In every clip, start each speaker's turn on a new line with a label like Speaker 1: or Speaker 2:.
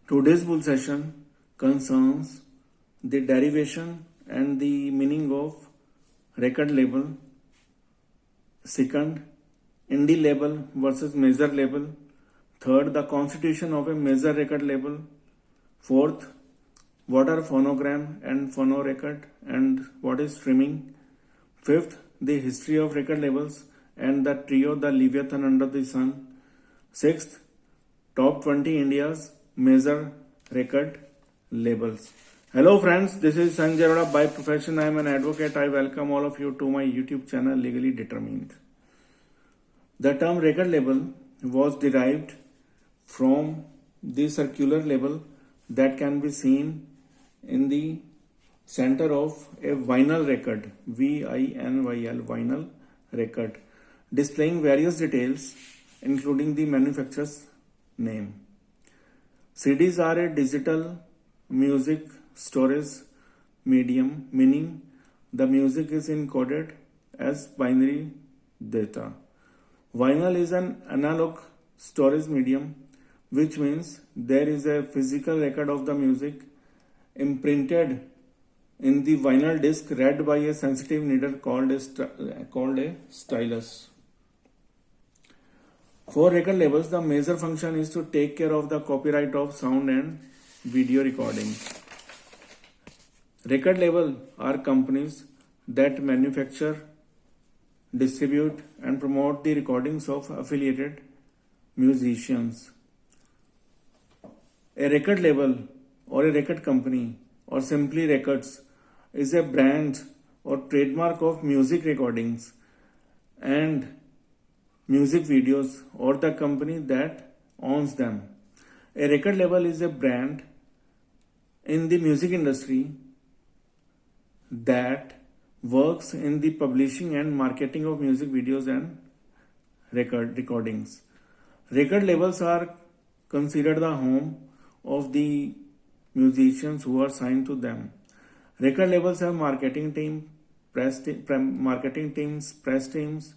Speaker 1: Today's bull session concerns the derivation and the meaning of record label. Second, indie label versus major label. Third, the constitution of a major record label. Fourth, what are phonogram and phono record and what is streaming. Fifth, the history of record labels and the trio the Leviathan under the sun. Sixth, top 20 India's major record labels. Hello friends, this is Sanjay Arora. By profession I am an advocate. I welcome all of you to my YouTube channel Legally Determined. The term record label was derived from the circular label that can be seen in the center of a vinyl record, VINYL, vinyl record, displaying various details including the manufacturer's name. CDs are a digital music storage medium, meaning the music is encoded as binary data. Vinyl is an analog storage medium, which means there is a physical record of the music imprinted in the vinyl disc read by a sensitive needle called a stylus. For record labels, the major function is to take care of the copyright of sound and video recording. Record label are companies that manufacture, distribute and promote the recordings of affiliated musicians. A record label or a record company or simply records is a brand or trademark of music recordings and music videos or the company that owns them. A record label is a brand in the music industry that works in the publishing and marketing of music videos and recordings. Record labels are considered the home of the musicians who are signed to them. Record labels have marketing teams, press teams,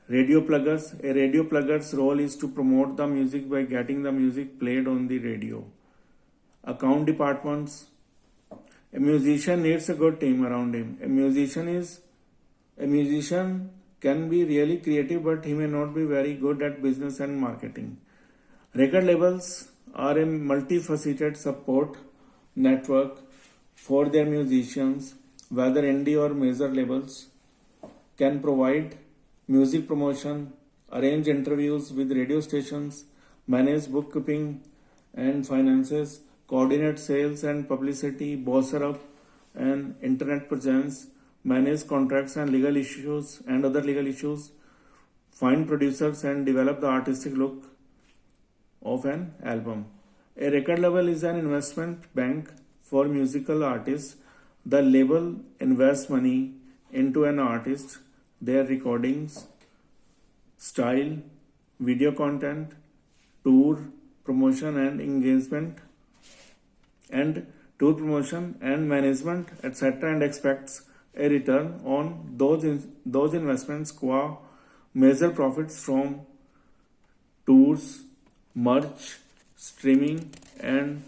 Speaker 1: radio pluggers. A radio plugger's role is to promote the music by getting the music played on the radio. Account departments. A musician needs a good team around him. A musician can be really creative, but he may not be very good at business and marketing. Record labels are a multifaceted support network for their musicians, whether indie or major labels, can provide music promotion, arrange interviews with radio stations, manage bookkeeping and finances, coordinate sales and publicity, bolster up an internet presence, manage contracts and legal issues and other legal issues, find producers and develop the artistic look of an album. A record label is an investment bank for musical artists. The label invests money into an artist, their recordings, style, video content, tour promotion and engagement, and tour promotion and management, etc., and expects a return on those investments qua major profits from tours, merch, streaming and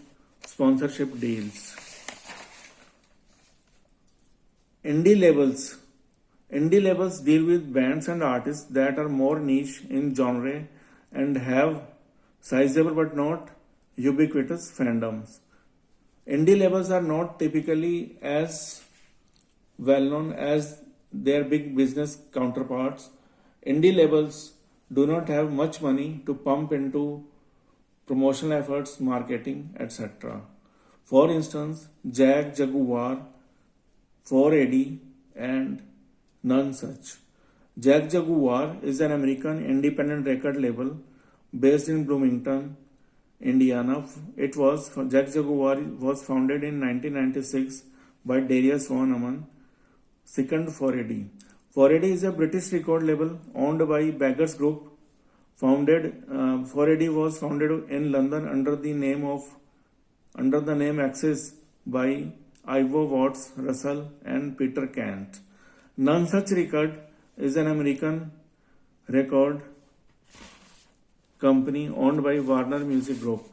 Speaker 1: sponsorship deals. Indie labels deal with bands and artists that are more niche in genre and have sizable but not ubiquitous fandoms. Indie labels are not typically as well known as their big business counterparts. Indie labels do not have much money to pump into promotional efforts, marketing, etc. For instance, Jag Jaguar, 4AD and none such. Jag Jaguar is an American independent record label based in Bloomington, Indiana. Jag Jaguar was founded in 1996 by Darius Von Aman. Second, 4AD. 4AD is a British record label owned by Beggars Group. 4AD was founded in London under the name Axis by Ivo Watts Russell and Peter Kent. None Such Record is an American record company owned by Warner Music Group.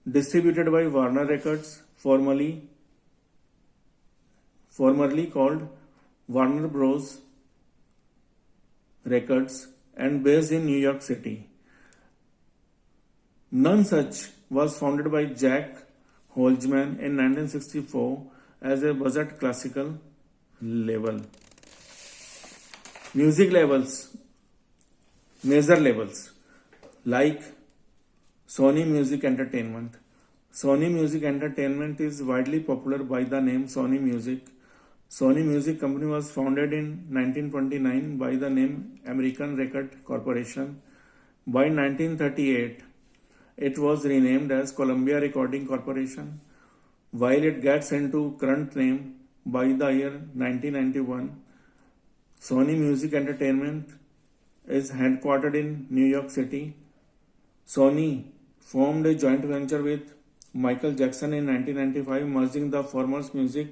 Speaker 1: distributed by Warner Records, formerly called Warner Bros. Records, and based in New York City. Nonesuch was founded by Jack Holzman in 1964 as a budget classical label. Music labels, major labels like Sony Music Entertainment. Sony Music Entertainment is widely popular by the name Sony Music. Sony Music Company was founded in 1929 by the name American Record Corporation. By 1938, it was renamed as Columbia Recording Corporation. While it gets into current name by the year 1991, Sony Music Entertainment is headquartered in New York City. Sony formed a joint venture with Michael Jackson in 1995, merging the former's music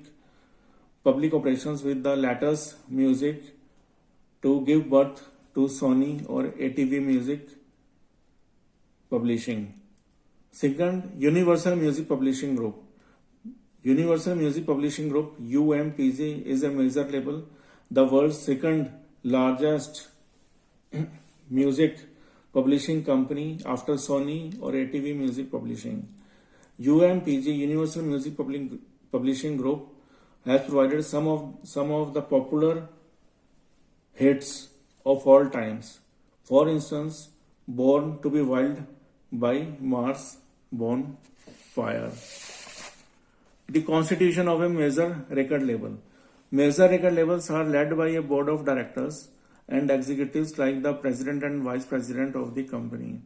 Speaker 1: public operations with the latter's music to give birth to Sony or ATV Music Publishing. Second, Universal Music Publishing Group. Universal Music Publishing Group UMPG is a major label, the world's second largest music publishing company after Sony or ATV Music Publishing. UMPG Universal Music Publishing Group has provided some of the popular hits of all times. For instance, Born to be Wild by Mars Bonfire. The constitution of a major record label. Major record labels are led by a board of directors and executives like the president and vice president of the company.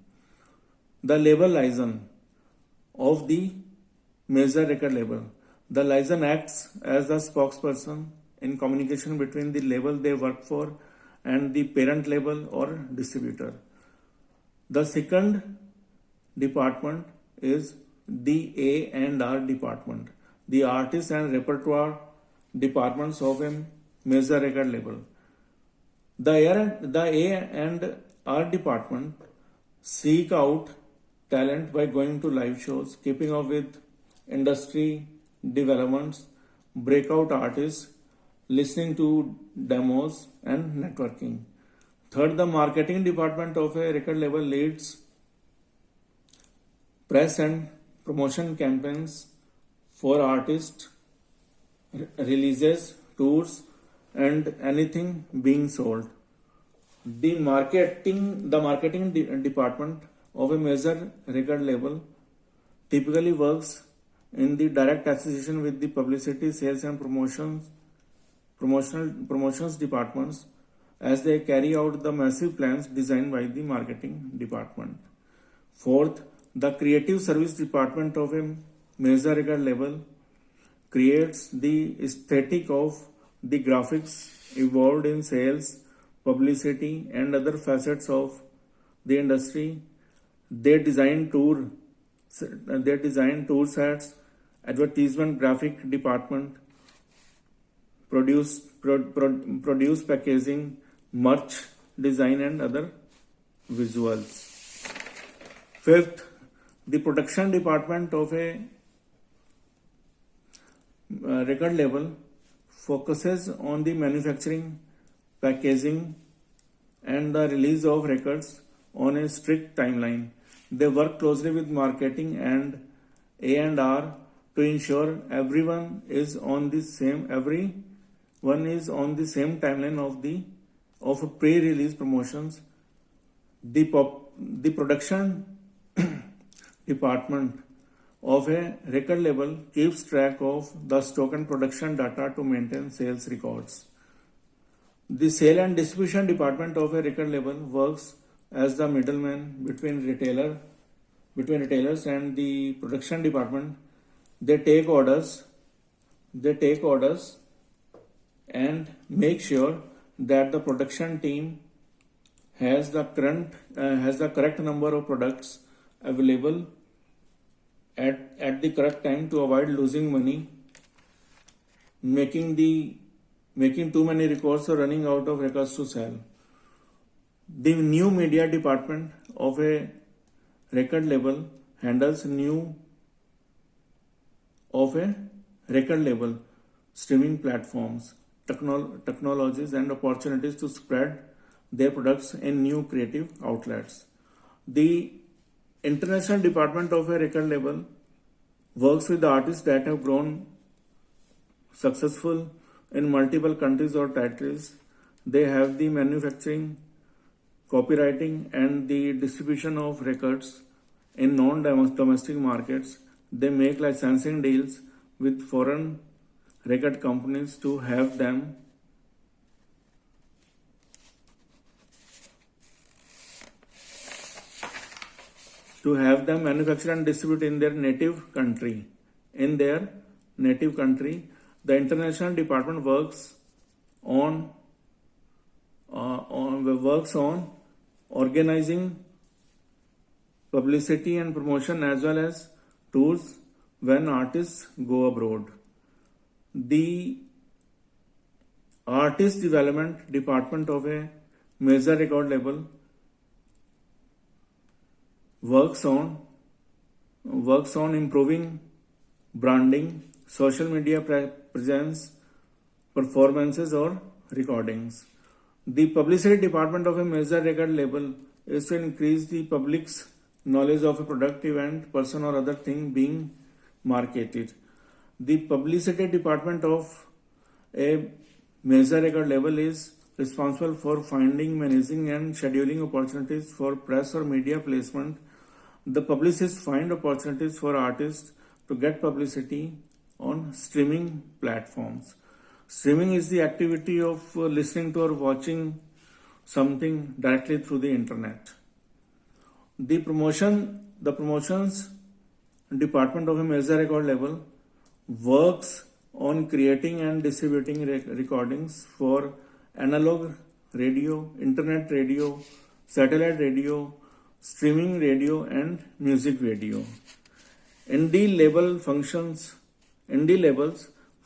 Speaker 1: The label liaison of the major record label. The liaison acts as the spokesperson in communication between the label they work for and the parent label or distributor. The second department is the A&R department, the artist and repertoire departments of a major record label. The A&R department seek out talent by going to live shows, keeping up with industry developments, breakout artists, listening to demos, and networking. Third, the marketing department of a record label leads press and promotion campaigns for artists, releases, tours, and anything being sold. The marketing department of a major record label typically works in the direct association with the publicity, sales, and promotions departments as they carry out the massive plans designed by the marketing department. Fourth, the creative service department of a major record label creates the aesthetic of the graphics involved in sales, publicity, and other facets of the industry. They design tour sets, advertisement graphic department, produce packaging, merch design, and other visuals. Fifth, the production department of a record label focuses on the manufacturing, packaging, and the release of records on a strict timeline. They work closely with marketing and A&R to ensure everyone is on the same timeline of pre-release promotions. The production department of a record label keeps track of the stock and production data to maintain sales records. The sale and distribution department of a record label works as the middleman between retailers and the production department. They take orders and make sure that the production team has the correct number of products available at the correct time to avoid losing money, making too many records or running out of records to sell. The new media department of a record label handles new of a record label, streaming platforms, technologies, and opportunities to spread their products in new creative outlets. The international department of a record label works with artists that have grown successful in multiple countries or territories. They have the manufacturing, copywriting, and the distribution of records in non-domestic markets. They make licensing deals with foreign record companies to have them manufacture and distribute in their native country. The international department works on organizing publicity and promotion as well as tours when artists go abroad. The artist development department of a major record label works on improving branding, social media presence, performances, or recordings. The publicity department of a major record label is to increase the public's knowledge of a product, event, person, or other thing being marketed. The publicity department of a major record label is responsible for finding, managing, and scheduling opportunities for press or media placement. The publicists find opportunities for artists to get publicity on streaming platforms. Streaming is the activity of listening to or watching something directly through the internet. The promotions department of a major record label works on creating and distributing recordings for analog radio, internet radio, satellite radio, streaming radio, and music video. Indie labels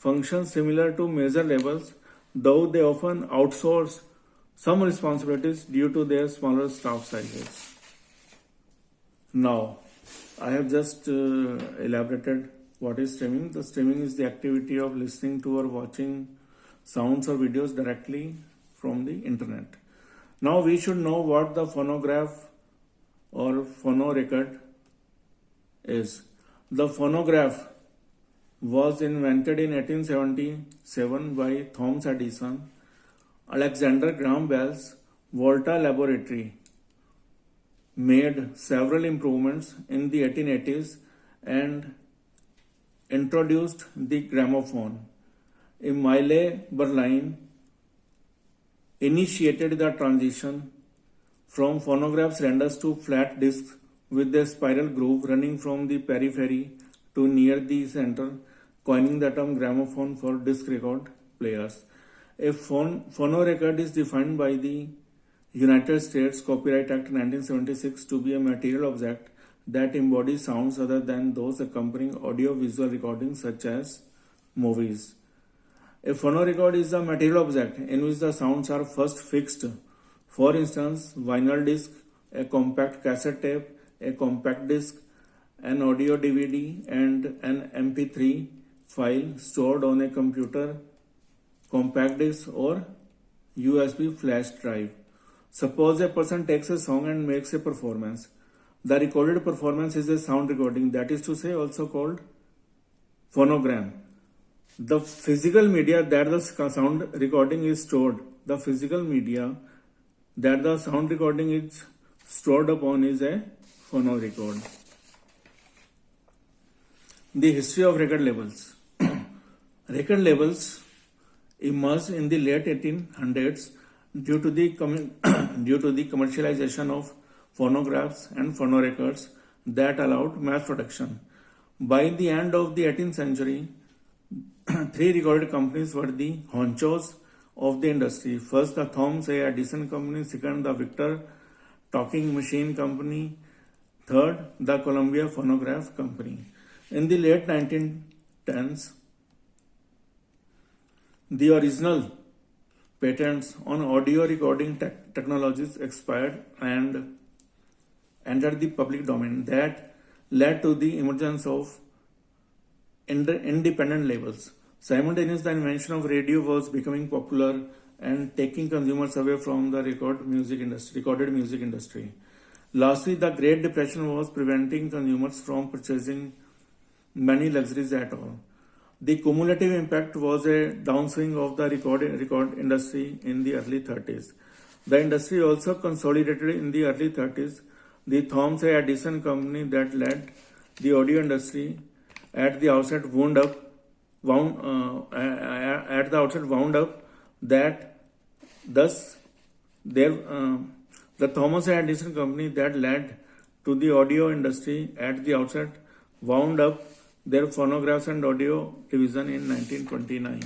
Speaker 1: function similar to major labels, though they often outsource some responsibilities due to their smaller staff sizes. Now, I have just elaborated what is streaming. The streaming is the activity of listening to or watching sounds or videos directly from the internet. Now we should know what the phonograph or phonorecord is. The phonograph was invented in 1877 by Thomas Edison. Alexander Graham Bell's Volta laboratory made several improvements in the 1880s and introduced the gramophone. Emile Berlin initiated the transition from phonograph cylinders to flat discs with a spiral groove running from the periphery to near the center, coining the term gramophone for disc record players. A phonorecord is defined by the United States Copyright Act 1976 to be a material object that embodies sounds other than those accompanying audio-visual recordings such as movies. A phonorecord is a material object in which the sounds are first fixed. For instance, vinyl disc, a compact cassette tape, a compact disc, an audio DVD, and an MP3 file stored on a computer, compact disc, or USB flash drive. Suppose a person takes a song and makes a performance. The recorded performance is a sound recording, that is to say, also called phonogram. The physical media that the sound recording is stored, upon is a phonorecord. The history of record labels. Record labels emerged in the late 1800s due to the commercialization of phonographs and phonorecords that allowed mass production. By the end of the 18th century, three recorded companies were the honchos of the industry. First, the Thomas A. Edison Company. Second, the Victor Talking Machine Company. Third, the Columbia Phonograph Company. In the late 1910s, the original patents on audio recording technologies expired and entered the public domain. That led to the emergence of independent labels. Simultaneously, the invention of radio was becoming popular and taking consumers away from the recorded music industry. Lastly, the Great Depression was preventing consumers from purchasing many luxuries at all. The cumulative impact was a downswing of the record industry in the early 30s. The industry also consolidated in the early 30s. The Thomas A. Edison company that led the audio industry at the outset wound up that thus there the Thomas A. Edison company that led to the audio industry at the outset wound up their phonographs and audio division in 1929.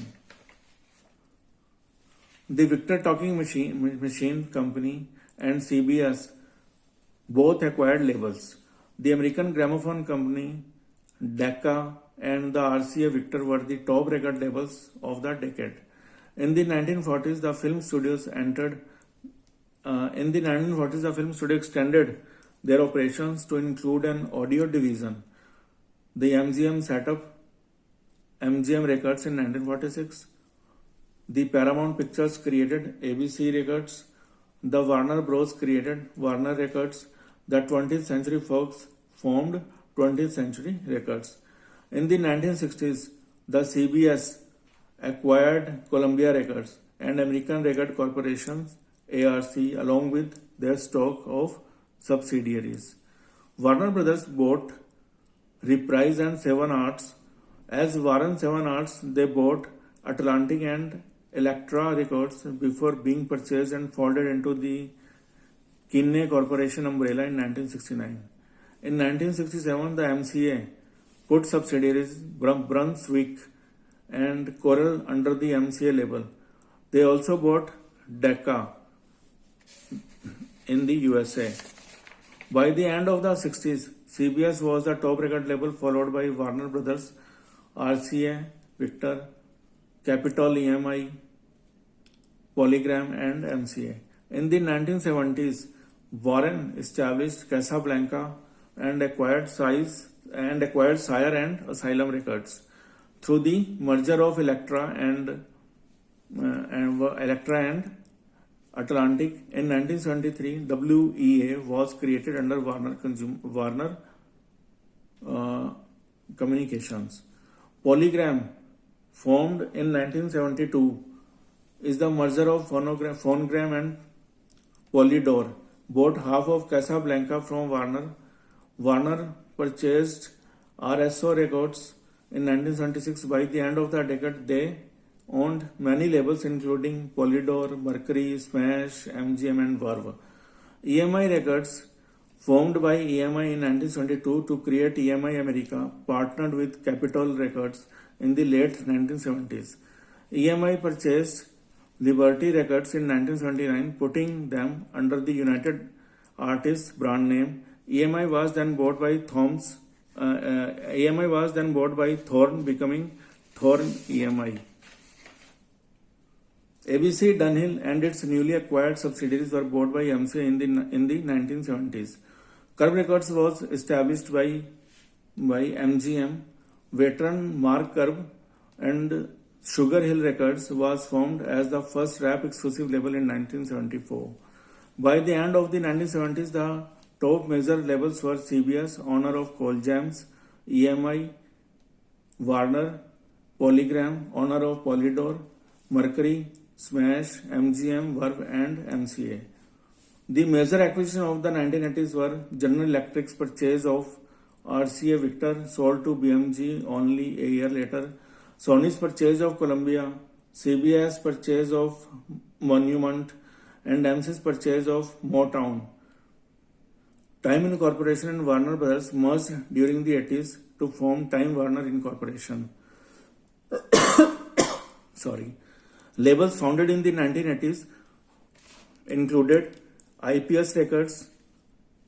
Speaker 1: The Victor Talking Machine Company and CBS both acquired labels. The American Gramophone Company, Decca, and the RCA Victor were the top record labels of the decade. In the 1940s, the film studios extended their operations to include an audio division. The MGM set up MGM Records in 1946. The Paramount Pictures created ABC Records. The Warner Bros. Created Warner Records. The 20th Century Fox formed 20th Century Records. In the 1960s, the CBS acquired Columbia Records and American Record Corporation ARC along with their stock of subsidiaries. Warner Brothers bought Reprise and Seven Arts. As Warren Seven Arts, they bought Atlantic and Elektra Records before being purchased and folded into the Kinney Corporation umbrella in 1969. In 1967, the MCA put subsidiaries Brunswick and Coral under the MCA label. They also bought Decca in the USA. By the end of the 60s, CBS was the top record label, followed by Warner Brothers, RCA, Victor, Capitol EMI, Polygram, and MCA. In the 1970s, Warren established Casablanca and acquired Sire and Asylum Records. Through the merger of Elektra and Atlantic in 1973, WEA was created under Warner Communications. Polygram, formed in 1972, is the merger of Phonogram and Polydor. Bought half of Casablanca from Warner. Warner purchased RSO Records in 1976. By the end of the decade, they owned many labels including Polydor, Mercury, Smash, MGM, and Verve. EMI Records, formed by EMI in 1972 to create EMI America, partnered with Capitol Records in the late 1970s. EMI purchased Liberty Records in 1979, putting them under the United Artists brand name. EMI was then bought by Thorn, becoming Thorn EMI. ABC Dunhill and its newly acquired subsidiaries were bought by MCA in the 1970s. Curb Records was established by MGM. Veteran Mark Curb and Sugar Hill Records was formed as the first rap exclusive label in 1974. By the end of the 1970s, the top major labels were CBS, owner of Cole Jams, EMI, Warner, Polygram, owner of Polydor, Mercury, Smash, MGM, Verve, and MCA. The major acquisition of the 1980s were General Electric's purchase of RCA Victor, sold to BMG only a year later, Sony's purchase of Columbia, CBS purchase of Monument, and MCA's purchase of Motown. Time Incorporation and Warner Brothers merged during the 80s to form Time Warner Incorporation. Labels founded in the 1980s included IPS Records,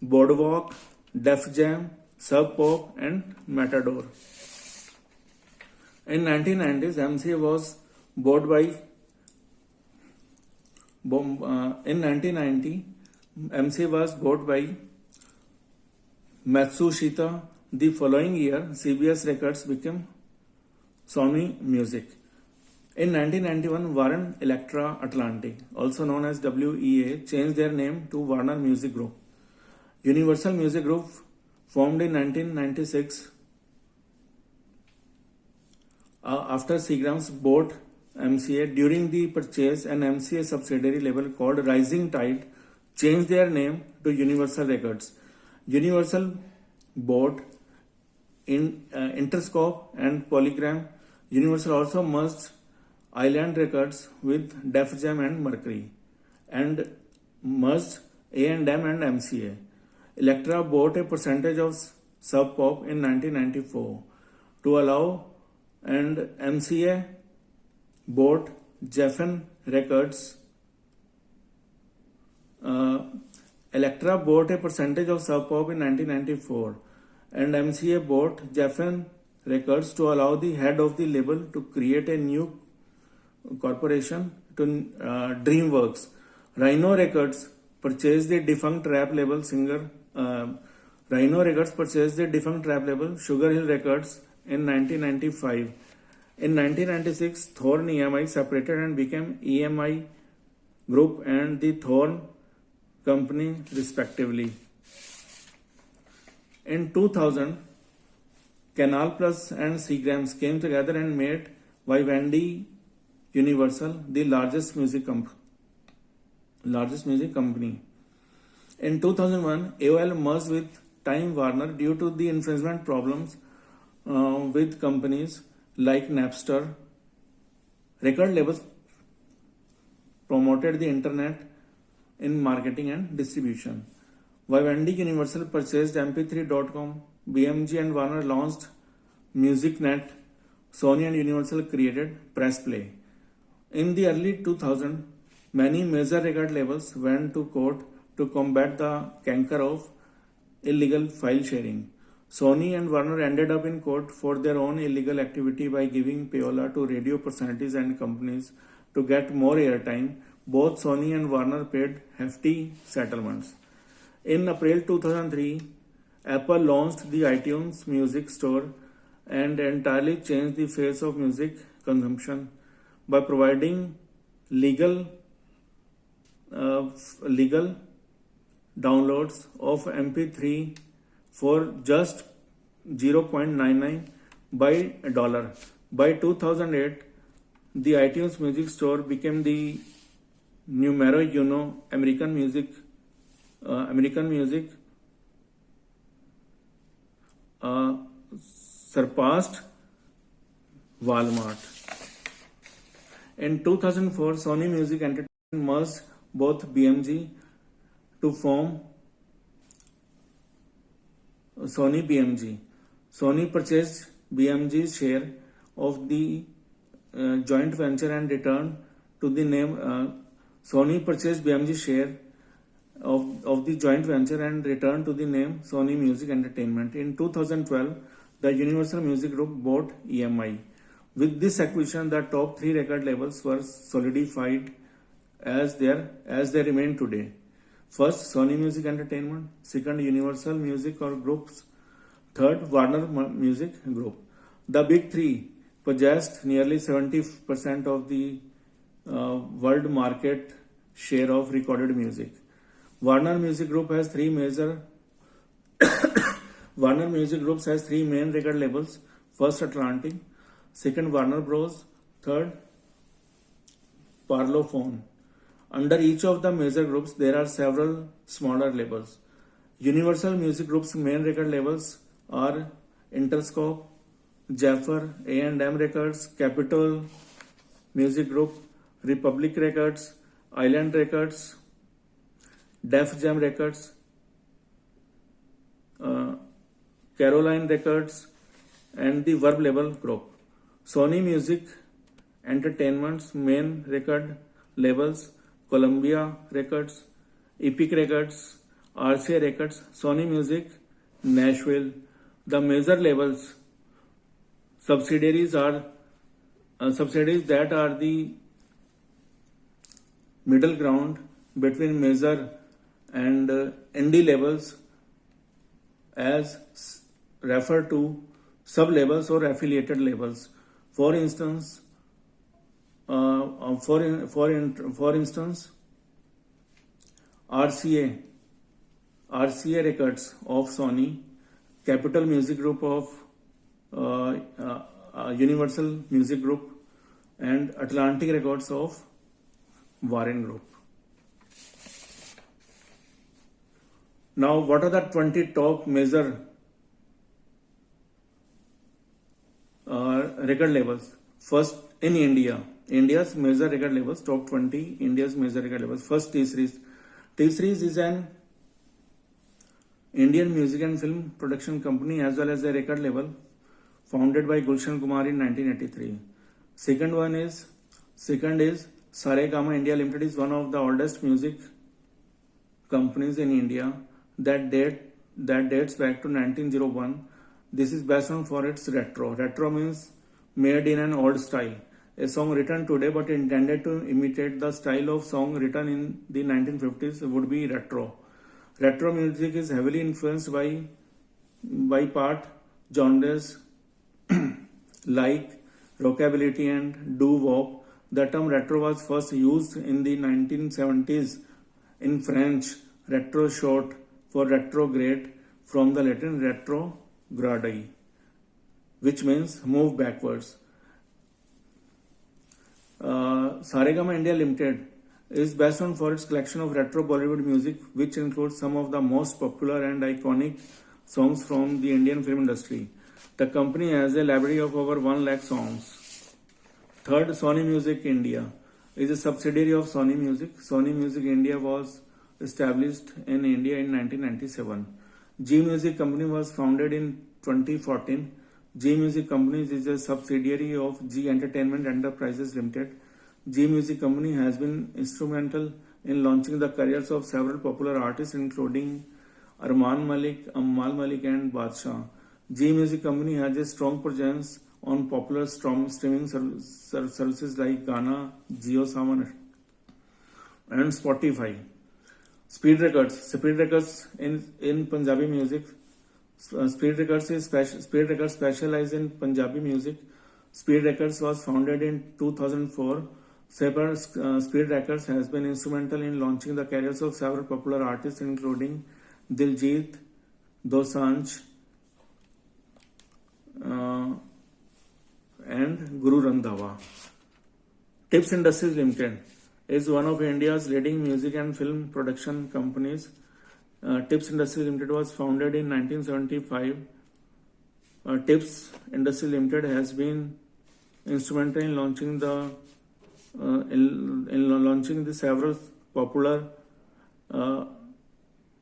Speaker 1: Boardwalk, Def Jam, Sub Pop, and Matador. In 1990s, MCA was bought by Matsushita. The following year, CBS Records became Sony Music. In 1991, Warren Electra Atlantic, also known as WEA, changed their name to Warner Music Group. Universal Music Group, formed in 1996 after Seagram's bought MCA. During the purchase, an MCA subsidiary label called Rising Tide changed their name to Universal Records. Universal bought Interscope and Polygram. Universal also merged Island Records with Def Jam and Mercury, and merged A&M and MCA. Elektra bought a percentage of Sub Pop in 1994 to allow, and MCA bought Geffen Records. Elektra bought a percentage of Sub Pop in 1994, and MCA bought Geffen Records to allow the head of the label to create a new corporation to DreamWorks. Rhino Records purchased the defunct rap label Sugar Hill Records in 1995. In 1996, Thorn EMI separated and became EMI Group and the Thorn Company respectively. In 2000, Canal Plus and Seagrams came together and made Vivendi Universal the largest music company. In 2001, AOL merged with Time Warner due to the infringement problems with companies like Napster. Record labels promoted the internet in marketing and distribution. Vivendi Universal purchased MP3.com. BMG and Warner launched MusicNet. Sony and Universal created Press Play. In the early 2000s, many major record labels went to court to combat the canker of illegal file sharing. Sony and Warner ended up in court for their own illegal activity by giving payola to radio personalities and companies to get more airtime. Both Sony and Warner paid hefty settlements. In April 2003, Apple launched the iTunes Music Store and entirely changed the face of music consumption by providing legal downloads of MP3 for just $0.99 by $1. By 2008, the iTunes Music Store became the numero uno American music surpassed Walmart. In 2004, Sony Music Entertainment merged both BMG to form Sony BMG. Sony purchased BMG's share of the joint venture and returned to the name. Sony purchased BMG's share of the joint venture and returned to the name Sony Music Entertainment. In 2012, the Universal Music Group bought EMI. With this acquisition, the top three record labels were solidified as they remain today. First, Sony Music Entertainment. Second, Universal Music or Groups. Third, Warner Music Group. The big three possessed nearly 70% of the world market share of recorded music. Warner Music Group has three major Warner Music Group has three main record labels. First, Atlantic. Second, Warner Bros. Third, Parlophone. Under each of the major groups, there are several smaller labels. Universal Music Group's main record labels are Interscope, Jaffer, A&M Records, Capitol Music Group, Republic Records, Island Records, Def Jam Records, Caroline Records, and the Verb Label Group. Sony Music Entertainment's main record labels: Columbia Records, Epic Records, RCA Records, Sony Music, Nashville. The major labels subsidiaries that are the middle ground between major and indie labels, as referred to sub-labels or affiliated labels. For instance, for instance, RCA Records of Sony, Capitol Music Group of Universal Music Group, and Atlantic Records of Warren Group. Now, what are the 20 top major record labels? First, in India's major record labels, top 20 India's major record labels. First, T-Series. T-Series is an Indian music and film production company as well as a record label founded by Gulshan Kumar in 1983. Second is Saregama India Limited is one of the oldest music companies in India that dates back to 1901. This is best known for its retro. Retro means made in an old style. A song written today but intended to imitate the style of song written in the 1950s would be retro. Retro music is heavily influenced by part genres like rockabilly and doo-wop. The term retro was first used in the 1970s in French, retro short for retrograde from the Latin retrogradi, which means move backwards. Saregama India Limited is best known for its collection of retro Bollywood music, which includes some of the most popular and iconic songs from the Indian film industry. The company has a library of over 1 lakh songs. Third, Sony Music India is a subsidiary of Sony Music. Sony Music India was established in India in 1997. G Music Company was founded in 2014. G Music Company is a subsidiary of G Entertainment Enterprises Limited. G Music Company has been instrumental in launching the careers of several popular artists including Arman Malik, Ammal Malik and Badshah. G Music Company has a strong presence on popular streaming services like Gaana, JioSaavn and Spotify. Speed Records in Punjabi music. Speed Records specialize in Punjabi music. Speed Records was founded in 2004. Speed Records has been instrumental in launching the careers of several popular artists including Diljit Dosanjh and Guru Randhawa. Tips Industries Limited is one of India's leading music and film production companies. Tips Industries Limited was founded in 1975. Tips Industries Limited has been instrumental in launching the several popular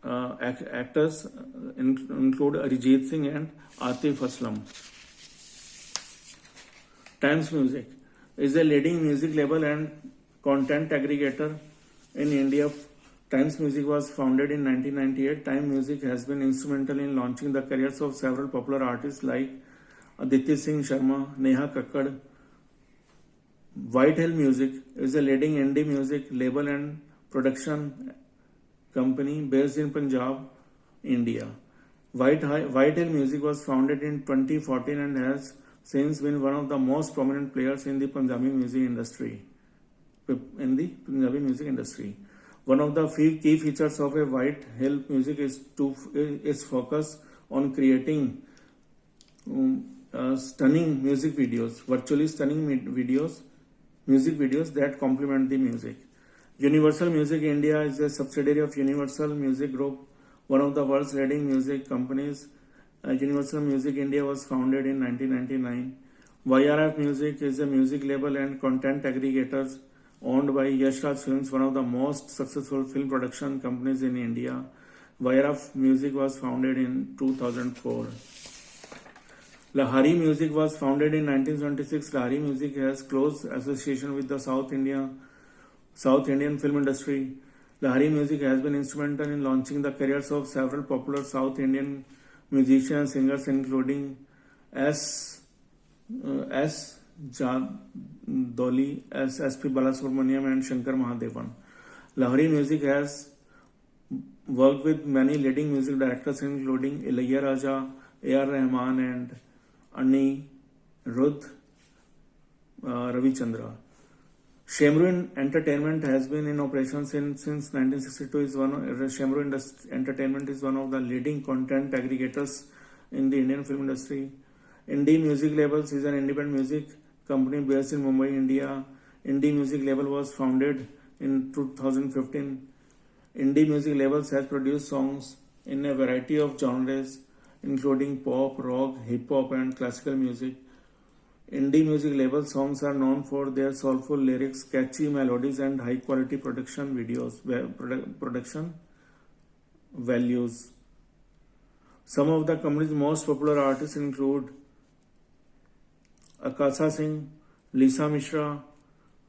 Speaker 1: actors include Arijit Singh and Atif Aslam. Times Music is a leading music label and content aggregator in India. Times Music was founded in 1998. Time Music has been instrumental in launching the careers of several popular artists like Aditi Singh Sharma, Neha Kakkad. Whitehill Music is a leading indie music label and production company based in Punjab, India. Whitehill Music was founded in 2014 and has since been one of the most prominent players in the Punjabi music industry. One of the key features of a Whitehill Music is focus on creating stunning music videos, virtually stunning music videos that complement the music. Universal Music India is a subsidiary of Universal Music Group, one of the world's leading music companies. Universal Music India was founded in 1999. YRF Music is a music label and content aggregator owned by Yash Raj Films, one of the most successful film production companies in India. YRF Music was founded in 2004. Lahari Music was founded in 1976. Lahari Music has close association with the South Indian film industry. Lahari Music has been instrumental in launching the careers of several popular South Indian musicians and singers including S. Jadoli, S.P. Balasubramaniam and Shankar Mahadevan. Lahari Music has worked with many leading music directors including Ilayya Raja, A.R. Rahman and Anirudh Ravichandra. Shemru Entertainment has been in operation since 1962. Shemru Entertainment is one of the leading content aggregators in the Indian film industry. Indie Music Labels is an independent music company based in Mumbai, India. Indie Music Label was founded in 2015. Indie Music Labels has produced songs in a variety of genres, including pop, rock, hip hop, and classical music. Indie music label songs are known for their soulful lyrics, catchy melodies, and high quality production values. Some of the company's most popular artists include Akasha Singh, Lisa Mishra,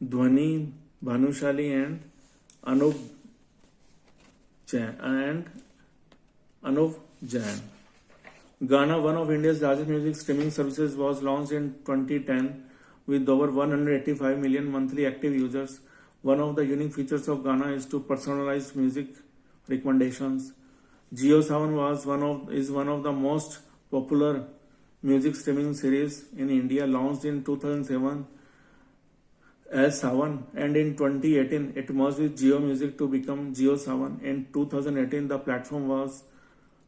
Speaker 1: Dhwani Bhanushali, and Anup Jain. Gaana, one of India's largest music streaming services, was launched in 2010 with over 185 million monthly active users. One of the unique features of Gaana is to personalized music recommendations. JioSaavn is one of the most popular music streaming series in India, launched in 2007 as Saavn, and in 2018 it merged with Jio Music to become JioSaavn. In 2018, the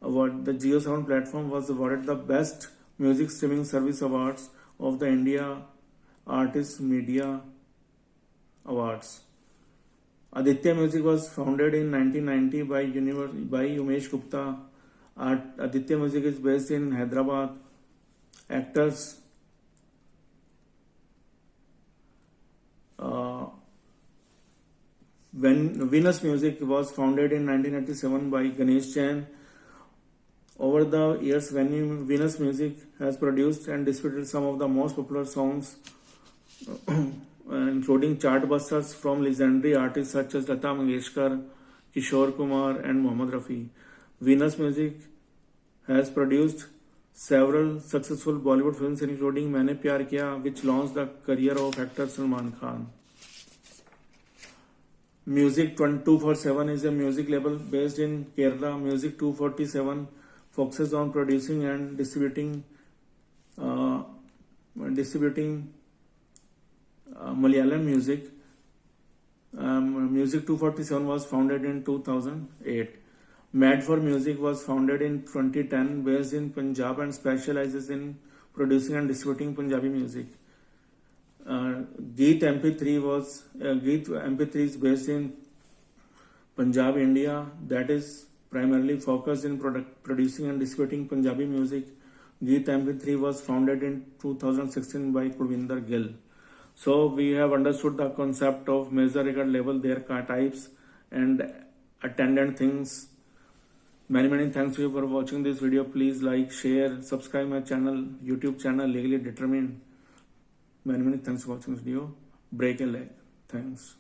Speaker 1: JioSaavn platform was awarded the Best Music Streaming Service Awards of the India Artist Media Awards. Aditya Music was founded in 1990 by Umesh Gupta. Aditya Music is based in Hyderabad. Actors Venus Music was founded in 1987 by Ganesh Jain. Over the years, Venus Music has produced and distributed some of the most popular songs, including chartbusters from legendary artists such as Lata Mangeshkar, Kishore Kumar, and Mohammad Rafi. Venus Music has produced several successful Bollywood films, including Maine Pyar Kiya, which launched the career of actor Salman Khan. Music 247 is a music label based in Kerala. Music 247 focuses on producing and distributing Malayalam music. Music 247 was founded in 2008. Mad for Music was founded in 2010, based in Punjab, and specializes in producing and distributing Punjabi music. Geet MP3 is based in Punjab, India, that is primarily focused in producing and distributing Punjabi music. Geet MP3 was founded in 2016 by Kulvinder Gill. So we have understood the concept of major record label, their types, and attendant things. Many thanks to you for watching this video. Please like, share, subscribe my channel, YouTube channel Legally Determined. Many thanks for watching this video. Break a leg. Thanks.